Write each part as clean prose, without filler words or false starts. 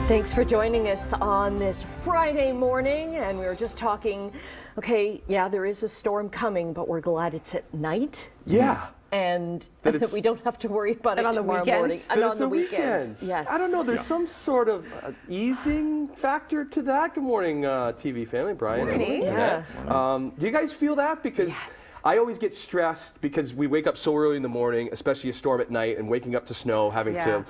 Thanks for joining us on this Friday morning, and we were just talking, okay, yeah, there is a storm coming, but we're glad it's at night. Yeah. And that we don't have to worry about it tomorrow morning. And on the weekends. Yes. I don't know, there's some sort of easing factor to that. Good morning, TV family. Brian. Good morning. Yeah. Do you guys feel that? Because I always get stressed because we wake up so early in the morning, especially a storm at night, and waking up to snow, having to,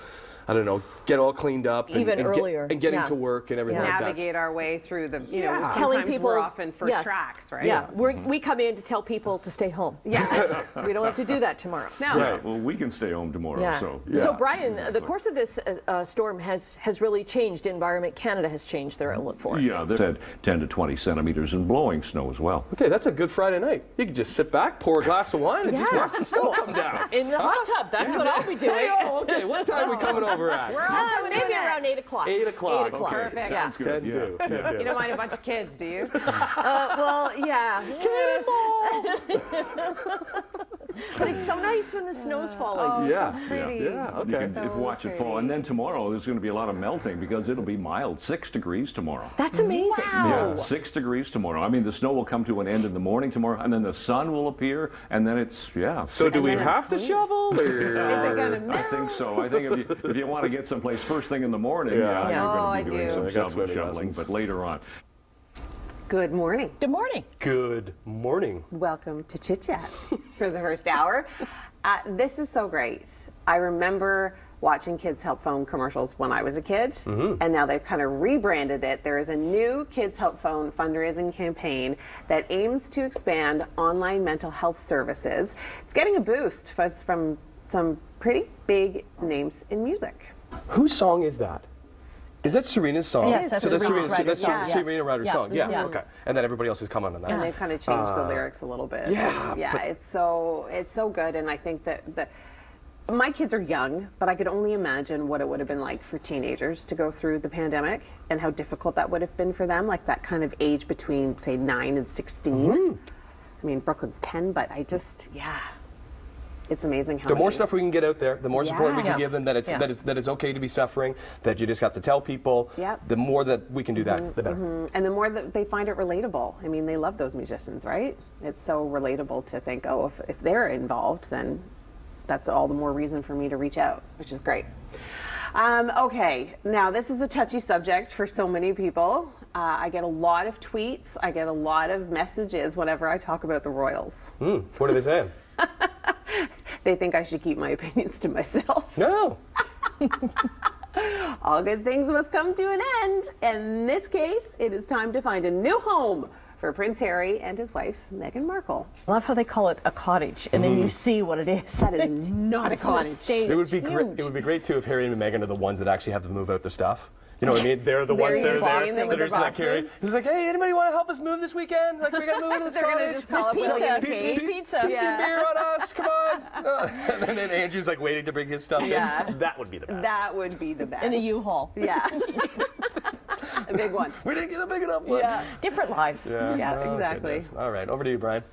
I don't know, get all cleaned up even earlier, and getting to work and everything like that. Navigate our way through the, you know, telling people we're often first tracks, right? Yeah, we come in to tell people to stay home. Yeah, we don't have to do that tomorrow. No. Right. Well, we can stay home tomorrow. Yeah. So Brian, the course of this storm has really changed. Environment Canada has changed their outlook for it. Yeah, they said 10 to 20 centimeters and blowing snow as well. Okay, that's a good Friday night. You can just sit back, pour a glass of wine, and just watch the snow come down. In the hot tub. That's what I'll be doing. Oh, okay. What time are we coming over at? Maybe around 8 o'clock. 8 o'clock. 8 o'clock. Okay. Perfect. Sounds good. Yeah. You don't mind a bunch of kids, do you? Well, yeah. But it's so nice when the snow's falling. Yeah. So pretty. Yeah. Okay. You can watch it fall. And then tomorrow there's going to be a lot of melting because it'll be mild, 6 degrees tomorrow. That's amazing. Yeah, 6 degrees tomorrow. I mean, the snow will come to an end in the morning tomorrow, and then the sun will appear, and then it's, So do we have to shovel? Or? Is it gonna melt? I think so. I think if you want to get someplace first thing in the morning, you're going to be doing some shoveling, but later on. Good morning. Good morning. Good morning. Welcome to Chit Chat for the first hour. This is so great. I remember watching Kids Help Phone commercials when I was a kid, and now they've kind of rebranded it. There is a new Kids Help Phone fundraising campaign that aims to expand online mental health services. It's getting a boost from some pretty big names in music. Whose song is that? Is that Serena's song? Yes, that's Serena Ryder's song. Yeah. Okay. And then everybody else has come on that. And they've kind of changed the lyrics a little bit. Yeah, it's so good, and I think that my kids are young, but I could only imagine what it would have been like for teenagers to go through the pandemic and how difficult that would have been for them, like that kind of age between, say, 9 and 16. I mean, Brooklyn's 10, but it's amazing how the more stuff we can get out there, the more support we can give them, that it's okay to be suffering, that you just have to tell people. The more that we can do that, the better. And the more that they find it relatable. I mean, they love those musicians, right? It's so relatable to think, oh, if they're involved, then that's all the more reason for me to reach out, which is great. Okay, now this is a touchy subject for so many people. I get a lot of tweets, I get a lot of messages whenever I talk about the Royals. What are they saying? They think I should keep my opinions to myself. No. All good things must come to an end. In this case, it is time to find a new home for Prince Harry and his wife, Meghan Markle. I love how they call it a cottage, and then you see what it is. That is not a cottage. It would be great. It would be great too if Harry and Meghan are the ones that actually have to move out their stuff. You know what I mean? They're the ones that are there. They're just like Harry. He's like, hey, anybody want to help us move this weekend? Like, we got to move into this cottage. Pizza. Pizza and beer on us. Come on. And then Andrew's like waiting to bring his stuff in. That would be the best. That would be the best. In the U-Haul. Yeah. A big one. We didn't get a big enough one. Yeah. Different lives. Yeah, exactly. Goodness. All right, over to you, Brian.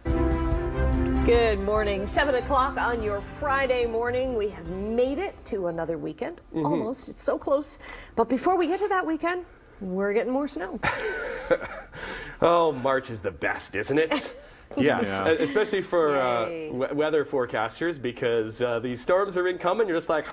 Good morning. 7 o'clock on your Friday morning. We have made it to another weekend. Almost. It's so close. But before we get to that weekend, we're getting more snow. Oh, March is the best, isn't it? Yes, especially for weather forecasters, because these storms are incoming. You're just like,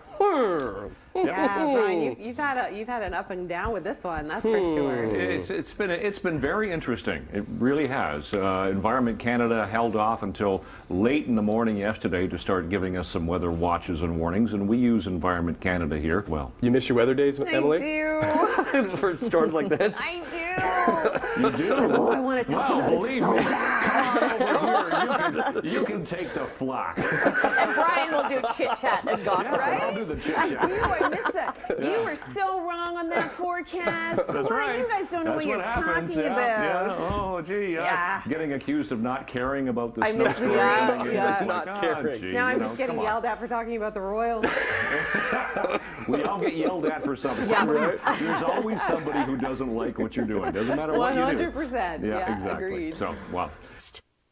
Yeah, Brian, you've had an up and down with this one. That's for sure. It's been very interesting. It really has. Environment Canada held off until late in the morning yesterday to start giving us some weather watches and warnings, and we use Environment Canada here. Well, you miss your weather days, Emily? I do. For storms like this. I do. You do? I want to talk about it so bad. Come over here. You can take the flock. And Brian will do chit-chat and gossip. Right? I'll do the chit-chat. I missed that. You were so wrong on that forecast. That's right. You guys don't know what you're happens. talking about. Yeah. Oh, gee. Getting accused of not caring about the snow. missed the not caring. Now I'm just getting yelled at for talking about the Royals. We all get yelled at for something. There's always somebody who doesn't like what you're doing. Doesn't matter what you do. 100%. Yeah, exactly. Agreed. So, wow.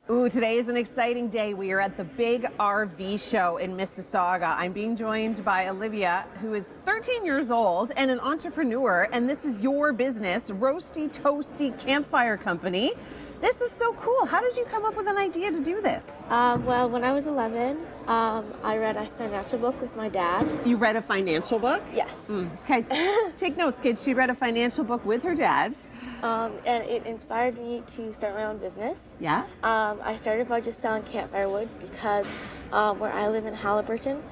Ooh, today is an exciting day. We are at the big RV show in Mississauga. I'm being joined by Olivia, who is 13 years old and an entrepreneur, and this is your business, Roasty Toasty Campfire Company. This is so cool. How did you come up with an idea to do this? Well, when I was 11, I read a financial book with my dad. You read a financial book? Yes. Okay, take notes, kids. She read a financial book with her dad. And it inspired me to start my own business. Yeah? I started by just selling campfire wood because where I live in Halliburton,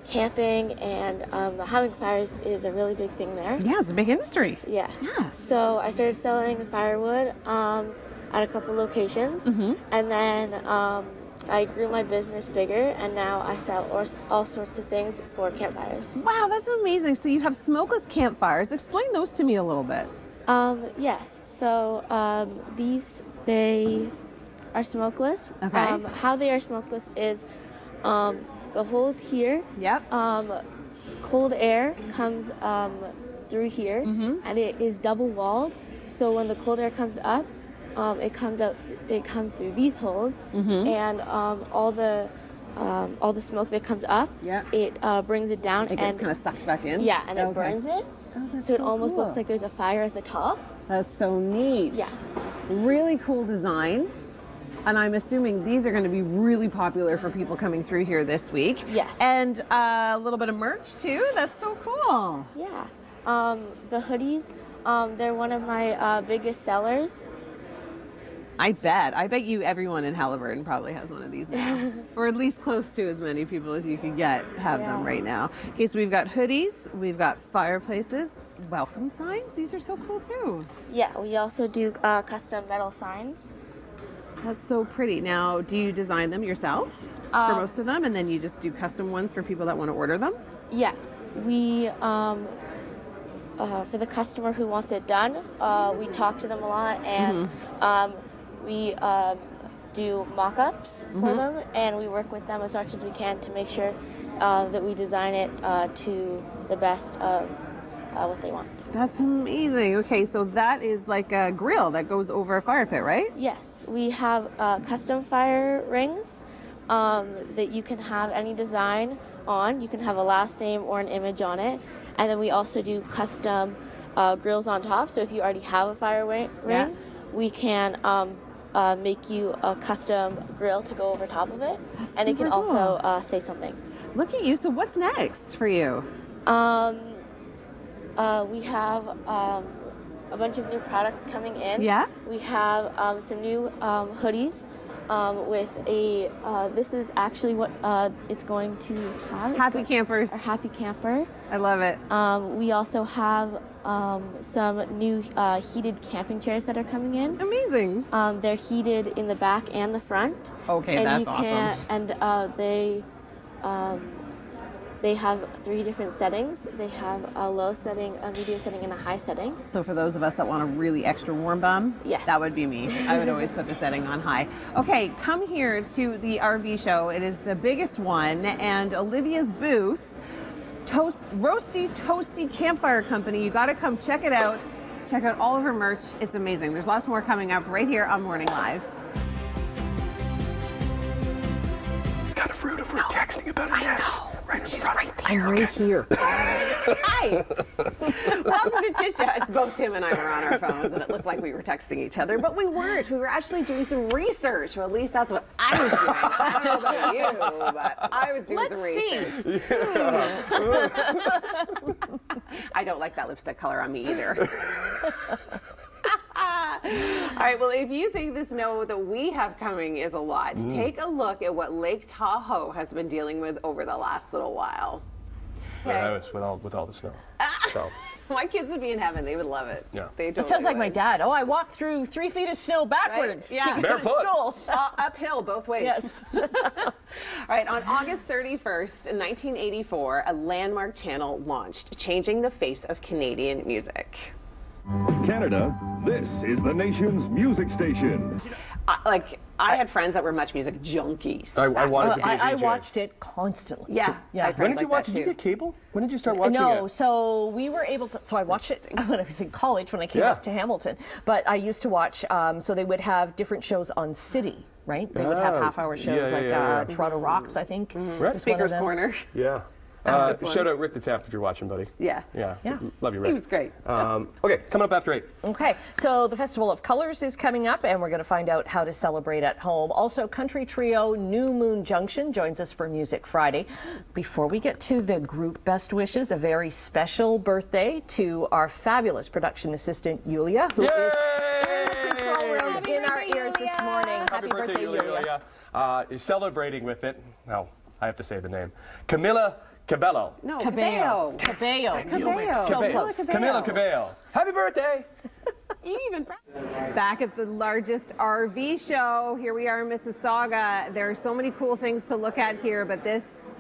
camping and having fires is a really big thing there. Yeah, it's a big industry. Yeah. Yeah. So I started selling firewood at a couple locations, and then I grew my business bigger, and now I sell all sorts of things for campfires. Wow, that's amazing. So you have smokeless campfires. Explain those to me a little bit. Yes. So they are smokeless. Okay. How they are smokeless is the holes here. Yep. Cold air comes through here, and it is double walled. So when the cold air comes up, it comes out. It comes through these holes, and all the smoke that comes up, it brings it down. It gets kind of sucked back in? Yeah, and it burns it. Oh, So it almost looks like there's a fire at the top. That's so neat. Yeah. Really cool design. And I'm assuming these are going to be really popular for people coming through here this week. Yes. And a little bit of merch too. That's so cool. Yeah. The hoodies, they're one of my biggest sellers. I bet you everyone in Halliburton probably has one of these now. Or at least close to as many people as you can get have them right now. Okay, so we've got hoodies, we've got fireplaces, welcome signs. These are so cool too. Yeah, we also do custom metal signs. That's so pretty. Now, do you design them yourself for most of them, and then you just do custom ones for people that want to order them? Yeah, we for the customer who wants it done, we talk to them a lot, and we do mock-ups for them, and we work with them as much as we can to make sure that we design it to the best of what they want. That's amazing. Okay, so that is like a grill that goes over a fire pit, right? Yes, we have custom fire rings that you can have any design on. You can have a last name or an image on it. And then we also do custom grills on top. So if you already have a fire ring, we can make you a custom grill to go over top of it. That's and it can super cool. also say something. Look at you. So what's next for you? We have a bunch of new products coming in. Yeah? We have some new hoodies with a, this is actually what it's going to have. Happy Campers. Our Happy Camper. I love it. We also have some new heated camping chairs that are coming in. Amazing. They're heated in the back and the front. Okay, and that's you can, And they have 3 different settings. They have a low setting, a medium setting, and a high setting. So for those of us that want a really extra warm bum, Yes. that would be me. I would always put the setting on high. Okay, come here to the RV show. It is the biggest one, and Olivia's booth, Roasty Toasty Campfire Company. You got to come check it out. Check out all of her merch. It's amazing. There's lots more coming up right here on Morning Live. It's kind of rude if we're texting about it next. Right in front. Right there. I'm right here. Hi. Welcome to Chit Chat. Both Tim and I were on our phones, and it looked like we were texting each other, but we weren't. We were actually doing some research. Well, at least that's what I was doing. I don't know about you, but I was doing some research. I don't like that lipstick color on me either. All right, well, if you think the snow that we have coming is a lot, take a look at what Lake Tahoe has been dealing with over the last little while. Yeah, with all the snow. So. My kids would be in heaven. They would love it. Yeah. They It sounds like my dad. Oh, I walked through 3 feet of snow backwards Right? Yeah. to go to school. Uphill both ways. Yes. All right, on August 31st, 1984, a landmark channel launched, changing the face of Canadian music. Canada, this is the nation's music station. I had friends that were Much Music junkies. I wanted to be a DJ. I watched it constantly. Yeah. Yeah. When did you watch? Did you get cable? When did you start watching it? No, so we were able to. So I watched it when I was in college when I came up to Hamilton. But I used to watch. So they would have different shows on City, right? They would have half-hour shows Toronto Rocks, I think. The Speaker's Corner. Yeah. Shout out Rick the Tap if you're watching, buddy. Yeah. Yeah. Yeah. Love you, Rick. He was great. Okay, coming up after 8. Okay, so the Festival of Colors is coming up, and we're going to find out how to celebrate at home. Also, country trio New Moon Junction joins us for Music Friday. Before we get to the group best wishes, a very special birthday to our fabulous production assistant, Yulia, who is in the control room in our ears this morning. Happy birthday, Yulia. Is celebrating with it. Now, I have to say the name. Camila Cabello. No, Cabello. Cabello. So close. Camila Cabello. Happy birthday! Even back at the largest RV show. Here we are in Mississauga. There are so many cool things to look at here, but this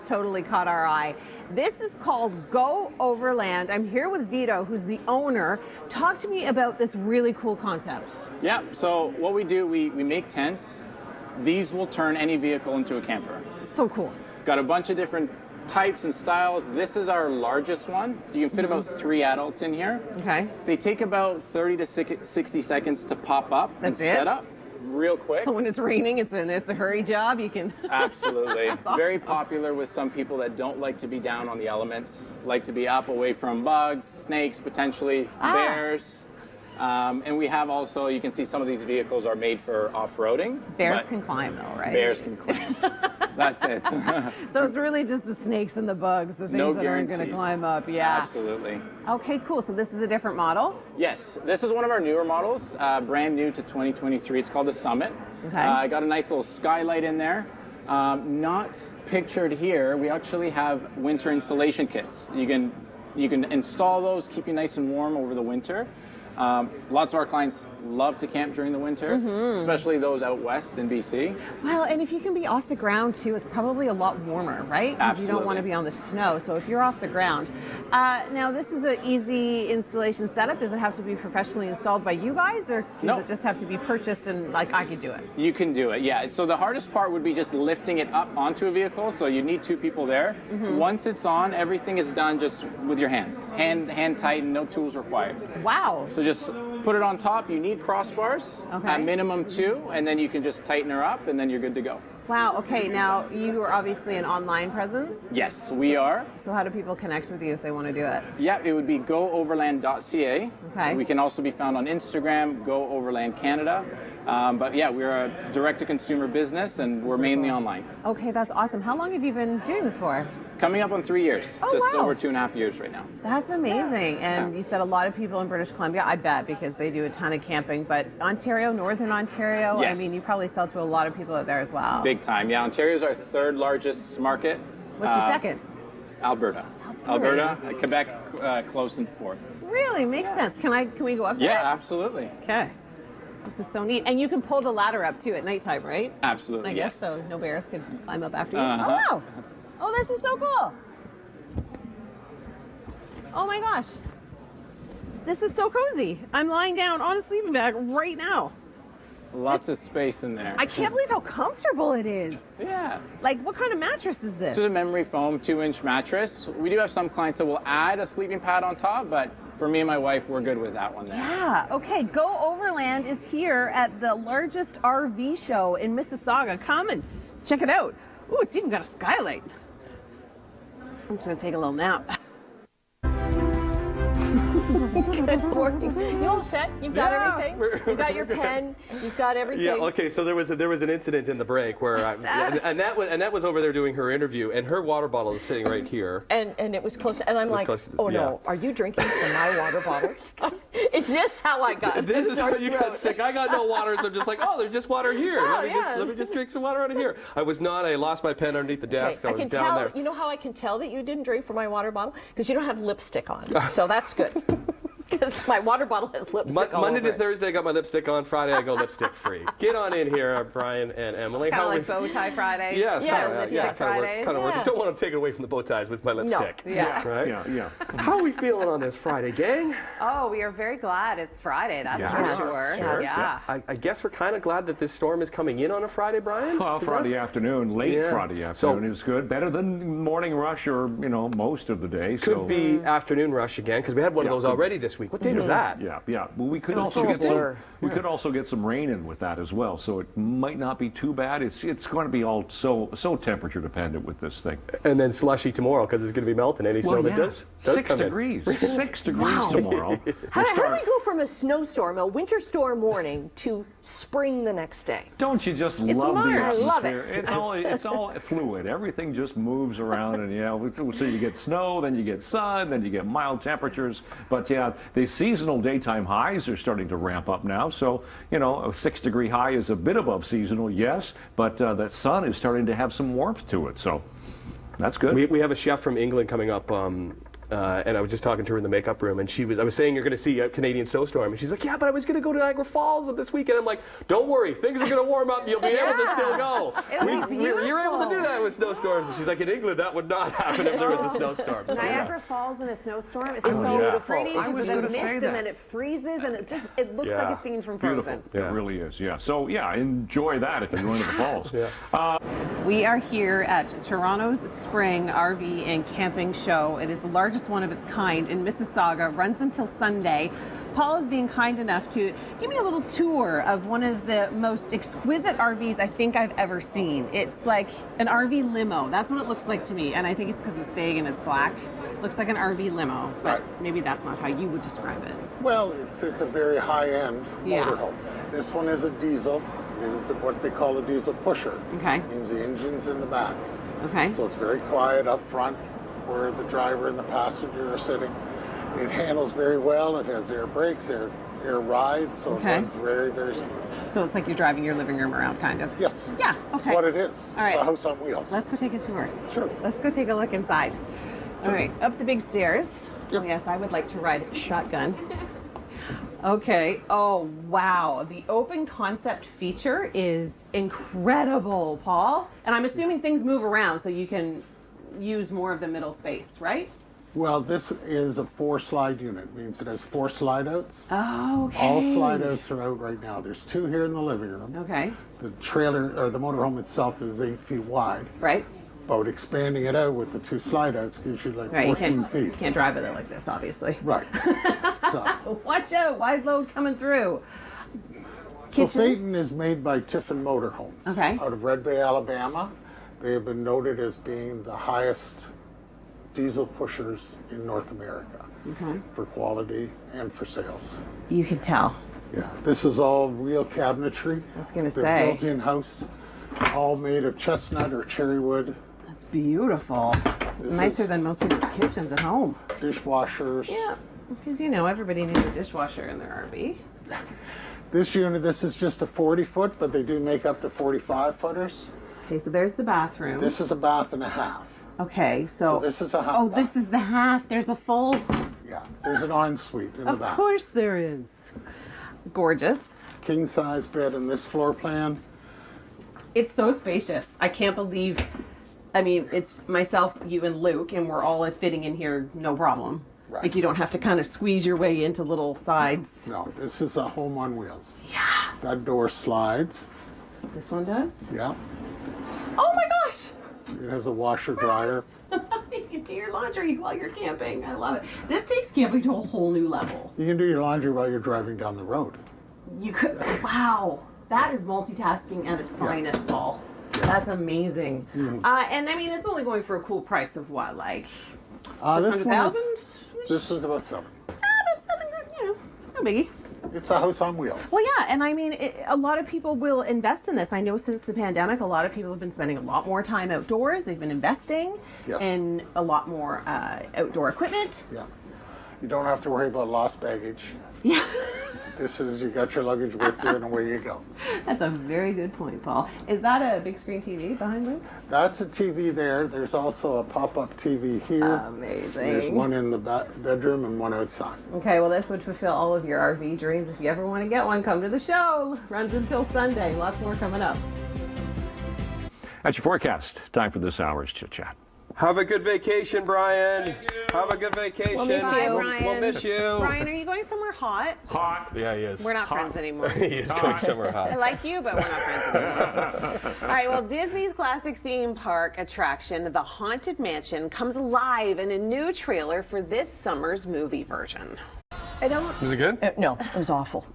totally caught our eye. This is called Go Overland. I'm here with Vito, who's the owner. Talk to me about this really cool concept. Yeah, so what we do, we make tents. These will turn any vehicle into a camper. So cool. Got a bunch of different types and styles. This is our largest one. You can fit about 3 adults in here. Okay. They take about 30 to 60 seconds to pop up and set up. Real quick. So when it's raining, it's a hurry job. You can. Absolutely. Awesome. Very popular with some people that don't like to be down on the elements, like to be up away from bugs, snakes, potentially bears. And we have also, you can see some of these vehicles are made for off-roading. Bears can climb though, right? Bears can climb. That's it. So it's really just the snakes and the bugs, the things that aren't going to climb up. Yeah. Absolutely. Okay, cool. So this is a different model. Yes, this is one of our newer models, brand new to 2023. It's called the Summit. Okay. I got a nice little skylight in there. Not pictured here. We actually have winter insulation kits. You can install those, keep you nice and warm over the winter. Lots of our clients love to camp during the winter, especially those out west in BC. Well, and if you can be off the ground too, it's probably a lot warmer, right? Because you don't want to be on the snow. So if you're off the ground. Now, this is an easy installation setup. Does it have to be professionally installed by you guys, or does it just have to be purchased and like I could do it? You can do it, yeah. So the hardest part would be just lifting it up onto a vehicle. So you need 2 people there. Once it's on, everything is done just with your hands. Hand tighten, no tools required. Wow. So just put it on top. You need crossbars, at minimum 2, and then you can just tighten her up, and then you're good to go. Wow. Okay. Now, you are obviously an online presence. Yes, we are. So how do people connect with you if they want to do it? Yeah, it would be gooverland.ca. Okay. We can also be found on Instagram, Go Overland Canada. But yeah, we're a direct-to-consumer business, and we're mainly online. Okay, that's awesome. How long have you been doing this for? Coming up on 3 years, Oh, just wow. over 2.5 years right now. That's amazing. And you said a lot of people in British Columbia, I bet, because they do a ton of camping. But Ontario, Northern Ontario, Yes. I mean, you probably sell to a lot of people out there as well. Big time. Yeah, Ontario is our 3rd largest market. What's your second? Alberta. Alberta, Quebec, close in 4th. Really? Makes sense. Can we go up there? Yeah, absolutely. Okay. This is so neat. And you can pull the ladder up too at nighttime, right? Absolutely, I guess yes. so no bears could climb up after you. Uh-huh. Oh, wow. Oh, this is so cool. Oh my gosh. This is so cozy. I'm lying down on a sleeping bag right now. Lots of space in there. I can't believe how comfortable it is. Yeah. Like, what kind of mattress is this? This is a memory foam 2-inch mattress. We do have some clients that will add a sleeping pad on top, but for me and my wife, we're good with that one there. Yeah, okay. Go Overland is here at the largest RV show in Mississauga. Come and check it out. Ooh, it's even got a skylight. I'm just gonna take a little nap. Good morning. You all set? You've got everything? You've got your pen. You've got everything. Yeah. Okay. So there was an incident in the break where Annette was over there doing her interview, and her water bottle is sitting right here. And it was close. And I'm like, oh no, are you drinking from my water bottle? Is this how I got This is how sore you throat? got sick. I got no water, so I'm just like, oh, there's just water here. Oh, Let me just drink some water out of here. I was not. I lost my pen underneath the desk. Okay, I was can down tell. there. You know how I can tell that you didn't drink from my water bottle? Because you don't have lipstick on. So that's good. because my water bottle has lipstick all Monday over to it. Thursday, I got my lipstick on. Friday, I go lipstick free. Get on in here, Brian and Emily. Kind of like bow tie Fridays. Yes, Yeah, kind of, lipstick Fridays. Kind of work. Yeah. Don't want to take it away from the bow ties with my lipstick. Yeah. Right? Yeah. How are we feeling on this Friday, gang? Oh, we are very glad it's Friday. That's Yes. for sure. Yes. Yeah. I guess we're kind of glad that this storm is coming in on a Friday, Brian. Well, Is Friday that- afternoon, late Yeah. Friday So- afternoon is good. Better than morning rush or, most of the day. Could be afternoon rush again because we had one of Yeah, those could already this week. What day was that? Yeah. Well, we could It's also all get some. blur. We could also get some rain in with that as well, so it might not be too bad. It's going to be all so temperature dependent with this thing. And then slushy tomorrow because it's going to be melting. Any snow that does 6 come in. degrees. 6 degrees tomorrow. How do we go from a snowstorm, a winter storm warning, to spring the next day? Don't you just love the March. I atmosphere? love it. It's all fluid. Everything just moves around, and so you get snow, then you get sun, then you get mild temperatures. But the seasonal daytime highs are starting to ramp up now. So a 6-degree high is a bit above seasonal, yes, but that sun is starting to have some warmth to it. So that's good. We have a chef from England coming up, and I was just talking to her in the makeup room, and I was saying you're going to see a Canadian snowstorm, and she's like, yeah, but I was going to go to Niagara Falls this weekend. I'm like, don't worry, things are going to warm up, you'll be able to still go. It'll be You're able to do beautiful. that with snowstorms. And she's like, in England, that would not happen if there was a snowstorm. So, Niagara Falls in a snowstorm is Oh, so yeah. pretty. I was With gonna the say mist that. and then it freezes and it looks Yeah. like a scene from Beautiful. Frozen. Yeah. It really is, yeah. So, enjoy that if you're going to the falls. We are here at Toronto's Spring RV and Camping Show. It is the largest one of its kind in Mississauga, runs until Sunday. Paul is being kind enough to give me a little tour of one of the most exquisite RVs I think I've ever seen. It's like an RV limo. That's what it looks like to me. And I think it's because it's big and it's black. Looks like an RV limo, but maybe that's not how you would describe it. Well, it's a very high-end Yeah. motorhome. This one is a diesel. It is what they call a diesel pusher. Okay. Means the engine's in the back. Okay. So it's very quiet up front where the driver and the passenger are sitting. It handles very well. It has air brakes, air ride, so Okay. it runs very, very smooth. So it's like you're driving your living room around, kind of. Yes. Yeah, okay. That's what it is. All It's right. a house on wheels. Let's go take a tour. Sure. Let's go take a look inside. All right, up the big stairs. Yep. Oh, yes, I would like to ride shotgun. Okay. Oh, wow. The open concept feature is incredible, Paul. And I'm assuming things move around so you can use more of the middle space, right? Well, this is a 4-slide unit. Means it has 4 slide outs. Oh, okay. All slide outs are out right now. There's 2 here in the living room. Okay. The trailer or the motorhome itself is 8 feet wide. Right. But expanding it out with the 2 slide outs gives you like Right. You 14 can't, feet. you can't drive with it like this, obviously. Right. So Watch out. Wide load coming through. So Kitchen? Phaeton is made by Tiffin Motorhomes Okay. out of Red Bay, Alabama. They have been noted as being the highest diesel pushers in North America for quality and for sales. You can tell. Yeah, this is all real cabinetry. I was gonna They're say. built in-house, all made of chestnut or cherry wood. That's beautiful. It's This nicer is- than most people's kitchens at home. Dishwashers. Yeah, because everybody needs a dishwasher in their RV. This unit, this is just a 40-foot, but they do make up to 45-footers. Okay, so there's the bathroom. This is a bath and a half. Okay, so. So this is a half Oh, bath. this is the half. There's a full. Yeah, there's an ensuite in the Of back. course there is. Gorgeous. King size bed in this floor plan. It's so spacious. I can't believe. I mean, it's myself, you, and Luke, and we're all fitting in here, no problem. Right. Like you don't have to kind of squeeze your way into little sides. No, this is a home on wheels. Yeah. That door slides. This one does. Yeah. Oh my gosh! It has a washer dryer. You can do your laundry while you're camping. I love it. This takes camping to a whole new level. You can do your laundry while you're driving down the road. You could. Wow, that is multitasking at its finest, Paul. That's amazing. And I mean, it's only going for a cool price of what, like This one is, 600,000? this one's about 7. About 700. No biggie. It's a house on wheels. Well, yeah, and I mean, a lot of people will invest in this. I know since the pandemic, a lot of people have been spending a lot more time outdoors. They've been investing Yes. in a lot more outdoor equipment. Yeah. You don't have to worry about lost baggage. Yeah. This is, you got your luggage with you and away you go. That's a very good point, Paul. Is that a big screen TV behind Luke? That's a TV there. There's also a pop-up TV here. Amazing. There's one in the bedroom and one outside. Okay, well, this would fulfill all of your RV dreams. If you ever want to get one, come to the show. Runs until Sunday. Lots more coming up. That's your forecast. Time for this hour's Chit Chat. Have a good vacation, Brian. Have a good vacation. We'll miss you. Bye, Brian. We'll miss you. Brian, are you going somewhere hot? Hot. Yeah, he is. We're not friends anymore. He is going somewhere I hot. like you, but we're not friends anymore. All right, well, Disney's classic theme park attraction, the Haunted Mansion, comes alive in a new trailer for this summer's movie version. I don't. Was it good? No, it was awful.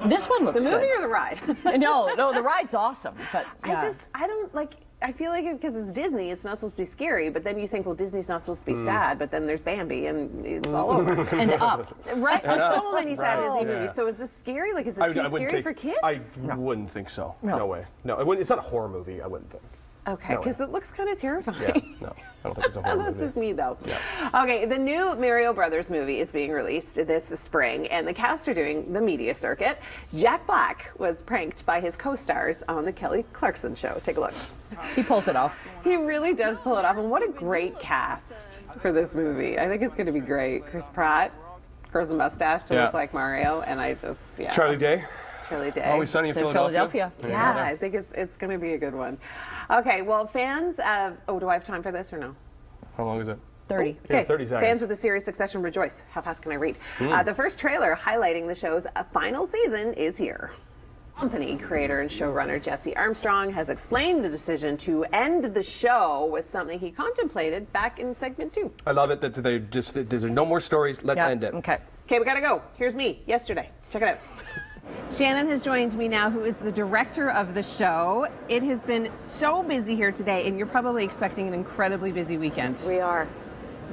This one looks The movie good. or the ride? No, the ride's awesome. But yeah. I don't like. I feel like because it's Disney, it's not supposed to be scary. But then you think, well, Disney's not supposed to be sad. But then there's Bambi, and it's all over. And Up. Right? So many sad Right, Disney yeah. movies. So is this scary? Like, is it too scary for kids? I wouldn't think so. No way. No, it's not a horror movie. I wouldn't think. Okay, No way. because it looks kind of terrifying. Yeah, no, I don't think it's a horror That's movie. just me, though. Yeah. Okay, the new Mario Brothers movie is being released this spring, and the cast are doing the media circuit. Jack Black was pranked by his co-stars on the Kelly Clarkson show. Take a look. He pulls it off. He really does pull it off, and what a great cast for this movie. I think it's going to be great. Chris Pratt grows a mustache to Yeah. look like Mario, and I just, yeah. Charlie Day. Charlie Day. Always Sunny in So Philadelphia. Yeah, I think it's going to be a good one. Okay, well, fans of, do I have time for this or no? How long is it? 30. Yeah, 30 seconds. Fans of the series Succession rejoice. How fast can I read? The first trailer highlighting the show's final season is here. Company creator and showrunner Jesse Armstrong has explained the decision to end the show with something he contemplated back in segment 2. I love it that there's no more stories. Let's Yeah, end it. Okay. Okay, we gotta go. Here's me yesterday. Check it out. Shannon has joined me now, who is the director of the show. It has been so busy here today, and you're probably expecting an incredibly busy weekend. We are.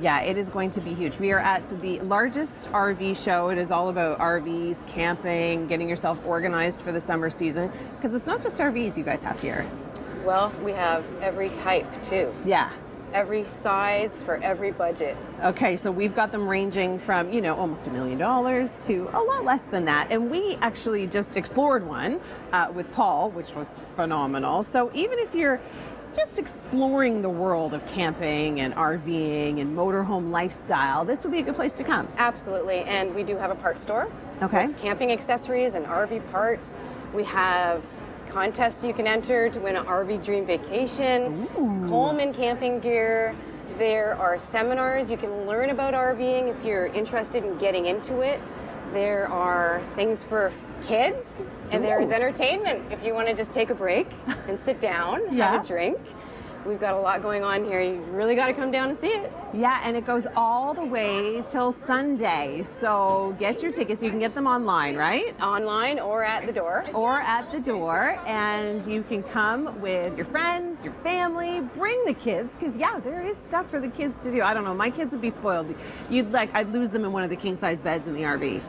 Yeah, it is going to be huge. We are at the largest RV show. It is all about RVs, camping, getting yourself organized for the summer season. Because it's not just RVs you guys have here. Well, we have every type too. Yeah. Every size for every budget. Okay, so we've got them ranging from, almost $1 million to a lot less than that. And we actually just explored one with Paul, which was phenomenal. So even if you're just exploring the world of camping and RVing and motorhome lifestyle, this would be a good place to come. Absolutely. And we do have a parts store. Okay. With camping accessories and RV parts. We have contests you can enter to win an RV dream vacation, Coleman camping gear. There are seminars you can learn about RVing if you're interested in getting into it. There are things for kids, and there is entertainment if you want to just take a break and sit down, have a drink. We've got a lot going on here. You really got to come down and see it. Yeah, and it goes all the way till Sunday. So get your tickets. You can get them online, right? Online or at the door. Or at the door, and you can come with your friends, your family, bring the kids, because there is stuff for the kids to do. I don't know, my kids would be spoiled. I'd lose them in one of the king-size beds in the RV.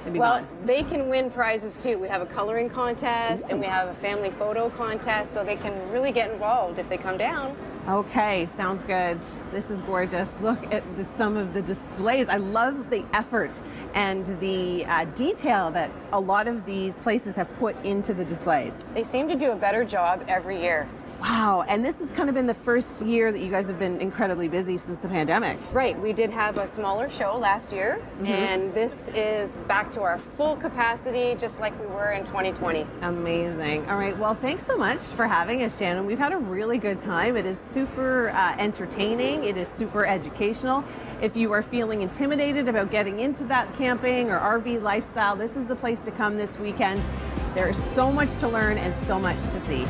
They'd be Well, gone. they can win prizes too. We have a coloring contest and we have a family photo contest, so they can really get involved if they come down. Okay, sounds good. This is gorgeous. Look at some of the displays. I love the effort and the detail that a lot of these places have put into the displays. They seem to do a better job every year. Wow, and this has kind of been the first year that you guys have been incredibly busy since the pandemic. Right, we did have a smaller show last year, and this is back to our full capacity, just like we were in 2020. Amazing. All right, well, thanks so much for having us, Shannon. We've had a really good time. It is super entertaining. It is super educational. If you are feeling intimidated about getting into that camping or RV lifestyle, this is the place to come this weekend. There is so much to learn and so much to see.